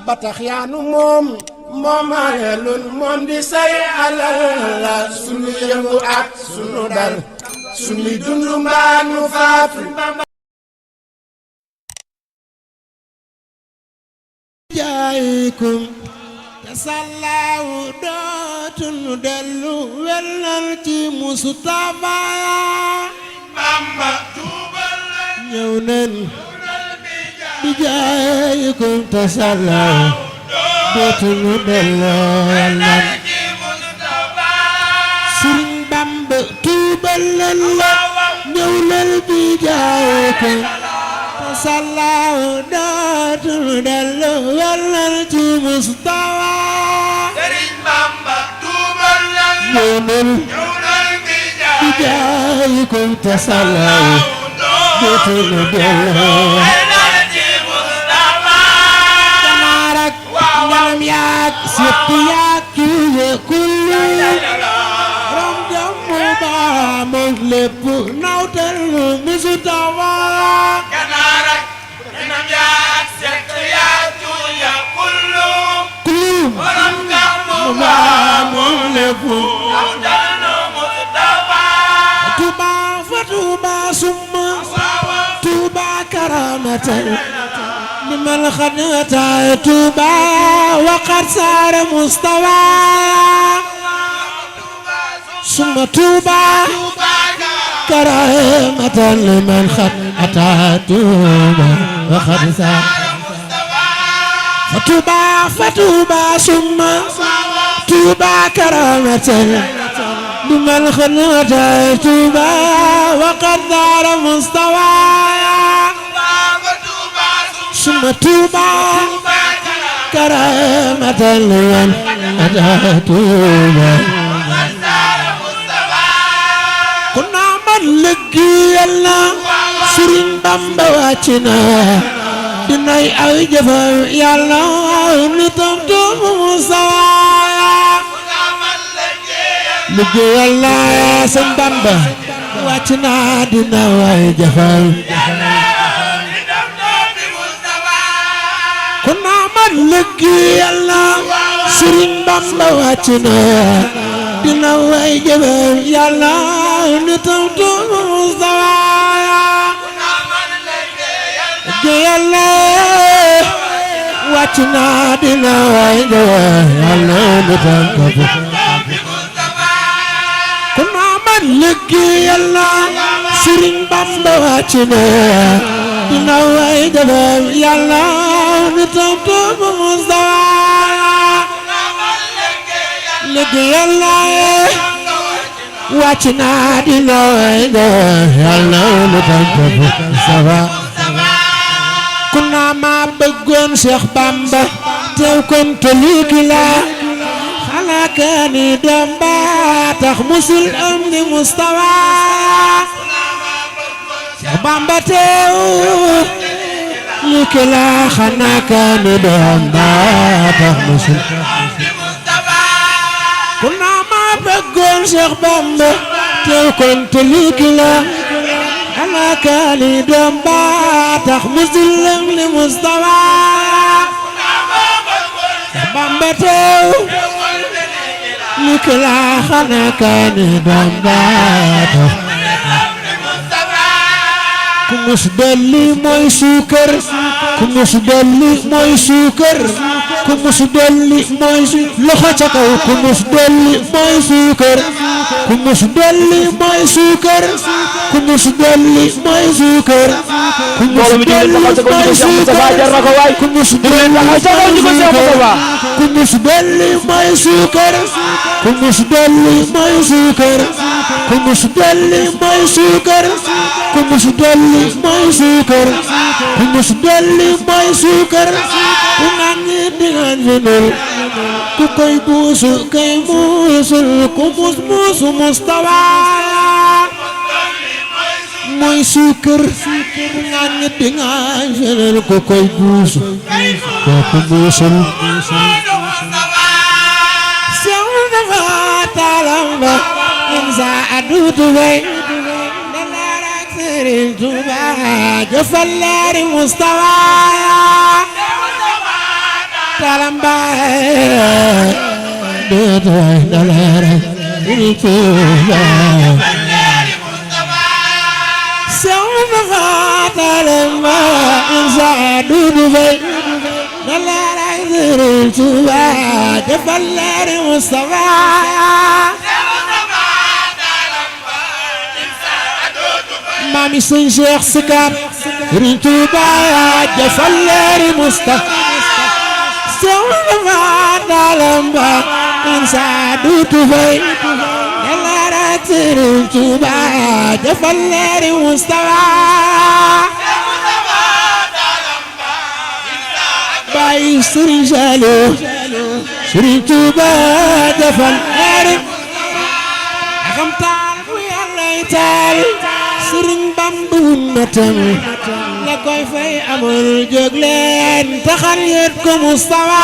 ba tax yaanu moom moomaayalun moom di say alal sunu yëngu ak sunu dal sunu dundu mbaa nu faatu jaayikum te sallaawu dootunu dellu wellal ci Mustafa Bamba tuubal ñëw nen bi jaayikum te sallaawu dootunu dellu wellal ci Mustafa Sëriñ Bamba tuubal leen la ñëw nen bi jaayikum sallahu dootul dellu wallal ci Mustafa Sëriñ Bamba tuubal lan ñëwnal bi jaayikum te sallahu dootul dellu wallal ci Mustafa ganaar ak ñalam yaak sipp yaak kiye kulli rom jàmmu ba moom lépp nawtal Mustafa Tuuba fa Tuuba summa Tuuba karamatan liman xadata Tuuba waqad saara Mustafa summa Tuuba karamatan liman xadata Tuuba waqad saara fa Tuuba summa Tuuba karamatan liman xadata Tuuba waqad saara Mustafa summa Tuuba karamatan liman xadata Tuuba ku naa man liggéeyal na Sëriñ Bamba wàcc na dinay ay jëfam Yàlla ni tam tuubu Mustafa liggéeyal na Sëriñ Bamba wàcc na dina ay jëfam ku naa man liggéeyal na Sëriñ Bamba wàcc na dina ay jëfam Yàlla ni tam tuubu Mustafa Yàlla wàcc na dina way Yàlla ni tam tuubu ku naa man liggéeyal na Sëriñ Bamba wàcc na dina way jëfam Yàlla ni tam tuubu Mustafa liggéeyal na wàcc na dina way Yàlla ni tam tuubu Mustafa ku naa ma bëggoon Seex Bamba teew kon toliki la xanaa kaani doom ba tax musul am ni Mustafa Seex Bamba teew liki la xanaa kaani doom ba tax musul ku naa ma bëggoon Seex Bamba teew kon toliki la xanaa kaani doom ba tax musul am ni Mustafa Seex Bamba teew liki la xanaa kaani doom ba tax ku mus dolli mooy suukar ku mus dolli mooy suukar ku mus dolli mooy loxo ca kaw ku mus dolli mooy suukar ku mus dolli mooy suukar ku mus dolli mooy suukar ku mus dolli mooy suukar ku mus dolli ku mus dolli mooy suukar ku mus dolli mooy suukar ku mus dolli mooy suukar ku mus dolli mooy suukar ku mus dolli mooy suukar ku ŋàññi di ŋàññinul ku koy buusu kay muusul ku mus muusu Mustafa mooy suukar ku ŋàññi di ŋàññinul ku koy buusu kooku muusul Seex Mustafa taalamba insa adutu bay Sëriñ Tuuba jëfal leeri Mustafa talamba do dalare Tuuba sawma talamba insa dudu fay dalare Tuuba defalare Mustafa Mami Sëñ Cheikh Sikap Sëriñ Tuuba defal leeri Mustafa sawma dalamba insa dudu fay dalare Sëriñ Tuuba defal leeri Mustafa Baay Sëriñ Saliou Sëriñ Tuuba defal leeri xam taal bu Yàlla taal Sëriñ Bamba wunnatam la koy fay amul jóg leen taxal yéet ko Mustafa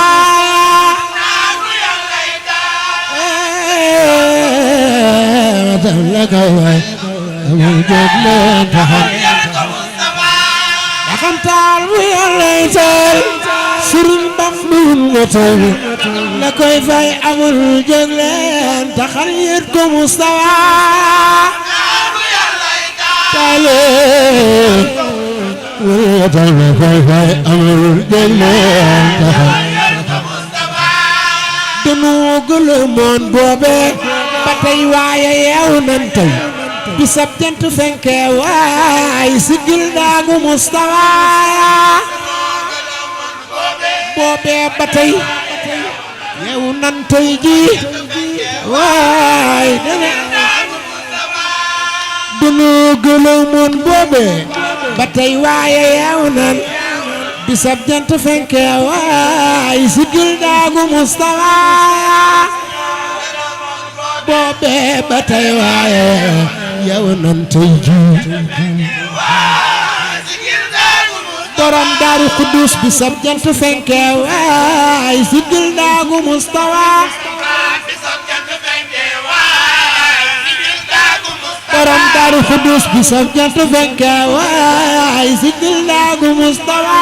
la koy fay amul jóg leen taxal xam taal bu Yàlla taal Sëriñ Bamba wunnatam la koy fay amul jóg leen taxal yéet ko Mustafa Tale wala fay fay amul jëleen taxaw dunu gëlëmoon boobe ba tey waaye yeewu nan tey bisab jant fenke waay sigil daagu Mustafa boobe ba tey yeewu nan tey ji waay dunu gëlëmoon boobe ba tey waaye yeewu nan bisab jant fenke waay sigil daagu Mustafa boobe ba tey waaye yeewu nan tey ji borom Daaru Xuddus bisab jant fenke waay sigil daagu Mustafa borom Daaru Xuddus bisab jant fenke waay sigil daagu Mustafa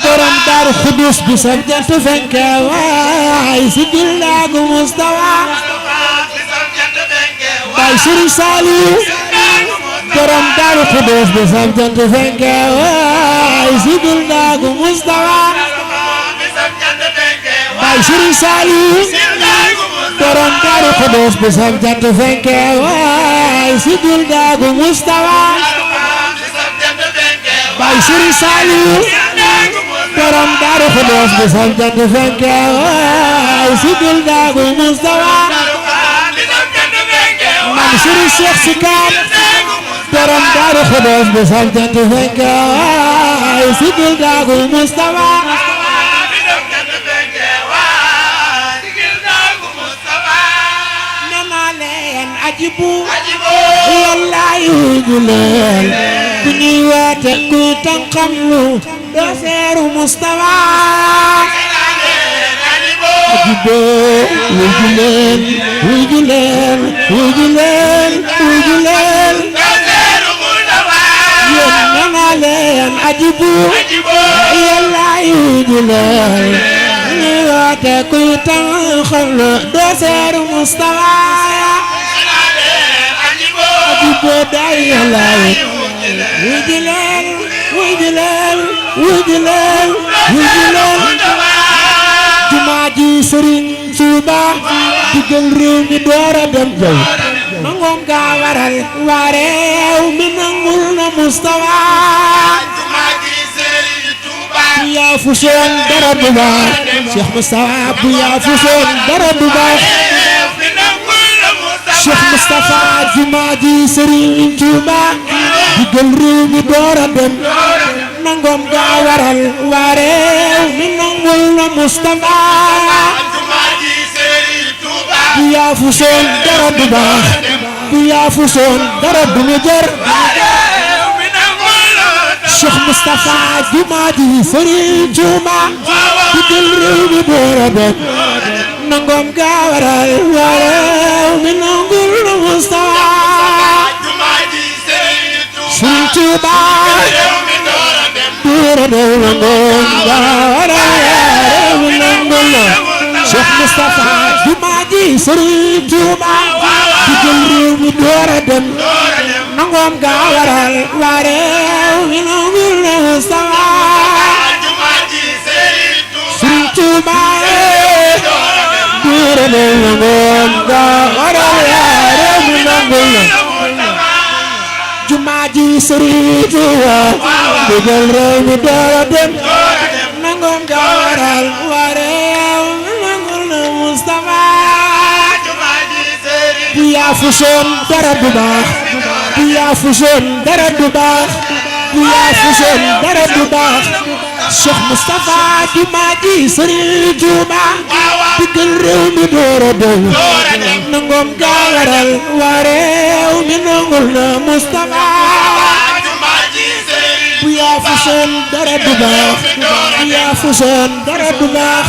borom Daaru Xuddus bisab jant fenke waay sigil daagu Mustafa Baay Sëriñ Saliou borom Daaru Xuddus bisab jant fenke waay sigil daagu Mustafa Baay Sëriñ Saliou borom Daaru Xuddus bisab jant fenke waay sigil daagu Mustafa Baay Sëriñ Saliou borom Daaru Xuddus bisab jant fenke waay sigil daagu Mustafa Maam Sëriñ Cheikh Sikap borom Daaru Xuddus bisab jant fenke waay sigil daagu Mustafa ajibu yàlla yuju leen bu ñuy woote ku tànqam lu doo seeru Mustafa ajibu wuju leen wuju leen wuju leen wuju leen yéen nana leen ajibu yàlla yuju leen bu ñuy woote ku tànqam lu doo seeru Mustafa boday Yàlla wujuleen wujuleen wujuleen wujuleen jumaa ji Sëriñ Tuuba digal réew mi door a dem jaww nangoom gaa waral waa réew mi nangul na Mustafa bu yaa fusoon dara du baax Cheikh Mustafa bu yaa fusoon dara du baax Cheikh Mustafa jumaa ji Sëriñ Tuuba digal réew mi door a dem nangoom gaa waral waa réew mi nangul na Mustafa bu yaa fusoon dara du baax bu yaa fusoon dara du mu jar Cheikh Mustafa jumaa ji Sëriñ Tuuba digal réew mi door a dem nangoom gaa waral waa réew mi nangul na Mustafa Sëriñ Tuuba duura day nangoom gaawara réew mi nangul la Cheikh Moustapha jumaa ji Serigne Touba di jël réew mi doora dem nangoom gaawaral waa réew mi nangul la Moustapha jumaa ji Serigne Touba duura day nangoom gaawaral waa réew mi nangul la jumaa ji Serigne Touba di jël réew mi doora dem nangoom gaawaral waa réew mi nangul la Moustapha bu yaa fusoon dara du baax bu yaa fusoon dara du baax bu yaa fusoon dara du baax Cheikh Moustapha jumaa ji Serigne Touba di jël réew mi doora dem nangoom gaawaral waa réew mi nangul la Moustapha bu yaa fusoon dara du baax bu yaa fusoon dara du baax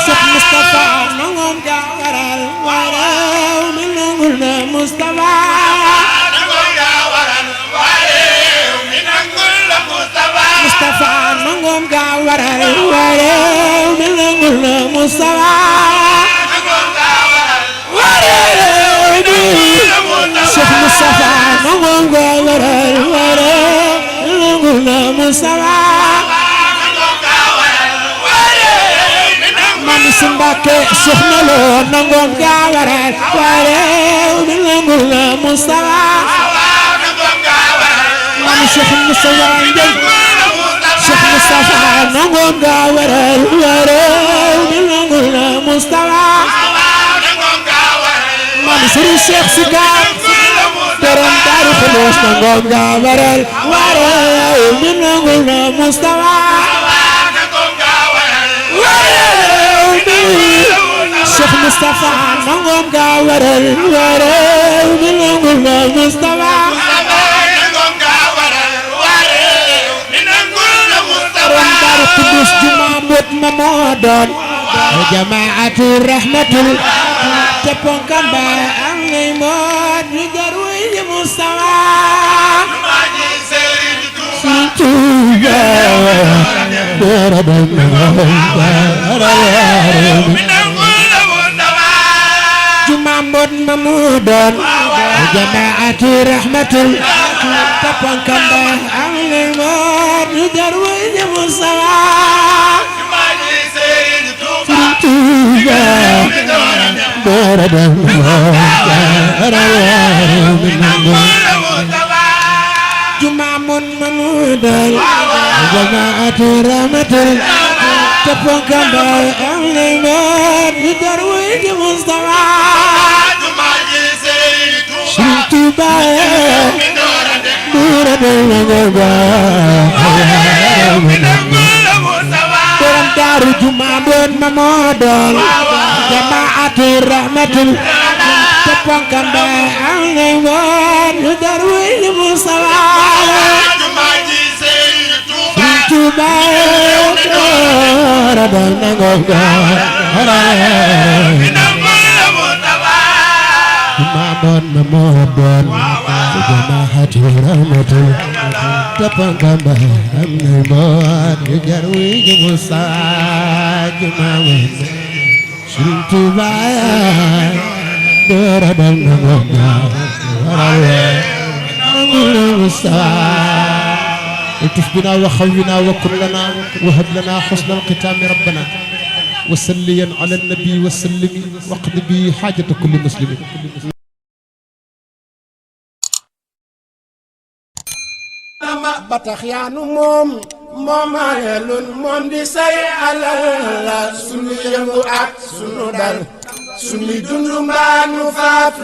Cheikh Moustapha nangoom gaawaral waa réew mi nangul la Moustapha Moustapha nangoom gaawaral waa réew mi nangul la Moustapha waa réew mi Cheikh Moustapha nangoom gaawaral waa réew mi nangul la Moustapha Mami Simbake soxna lo nangoom gaawaral waa réew mi nangul la Moustapha Mami Cheikh Moustapha Ndiaye Cheikh Moustapha nangoom gaawaral waa réew mi nangul la Moustapha Mami Serigne Cheikh Sikar borom Daaru Xudoos nangoom gaawaral waa réew mi nangul la Moustapha Cheikh Moustapha nangoom gaawaral waa réew mi nangul la Moustapha borom Daaru Xudoos jumaa mbot ma moo doon jamaatu rahmatul te ponkam ba am ngay moot ñu jar way ji Moustapha Serigne Touba doora dem jumaa mbot ma moo doon jamaatu rahmatul te ponkam ba am ngay moot ñu jar way ji Moustapha doora dem jumaa mon ma moo doon jamaatu rahmatul te ponkam ba am ngay moot ñu jar way ji Moustapha Serigne Touba doora dem borom Daaru jumaa doon ma moo doon jamaatu rahmatul te ponkam ba am ngay moot ñu jar way ji Moustapha Serigne Touba doora dem nangoom gaawaral jumaa doon ma moo doon jamaatu rahmatul te ponkam ba am ngay moot ñu jar way ji Moustapha jumaa Serigne Touba doora dem nangoom gaawaral التف بنا وخونا وكن لنا وهب لنا حسن الختام ربنا وسليا على النبي وسلم واقض به حاجة كل مسلم batax yaanu moom moomalun moom di say alal sunu yëngu ak sunu dal sunu dundu mbaa nu faatu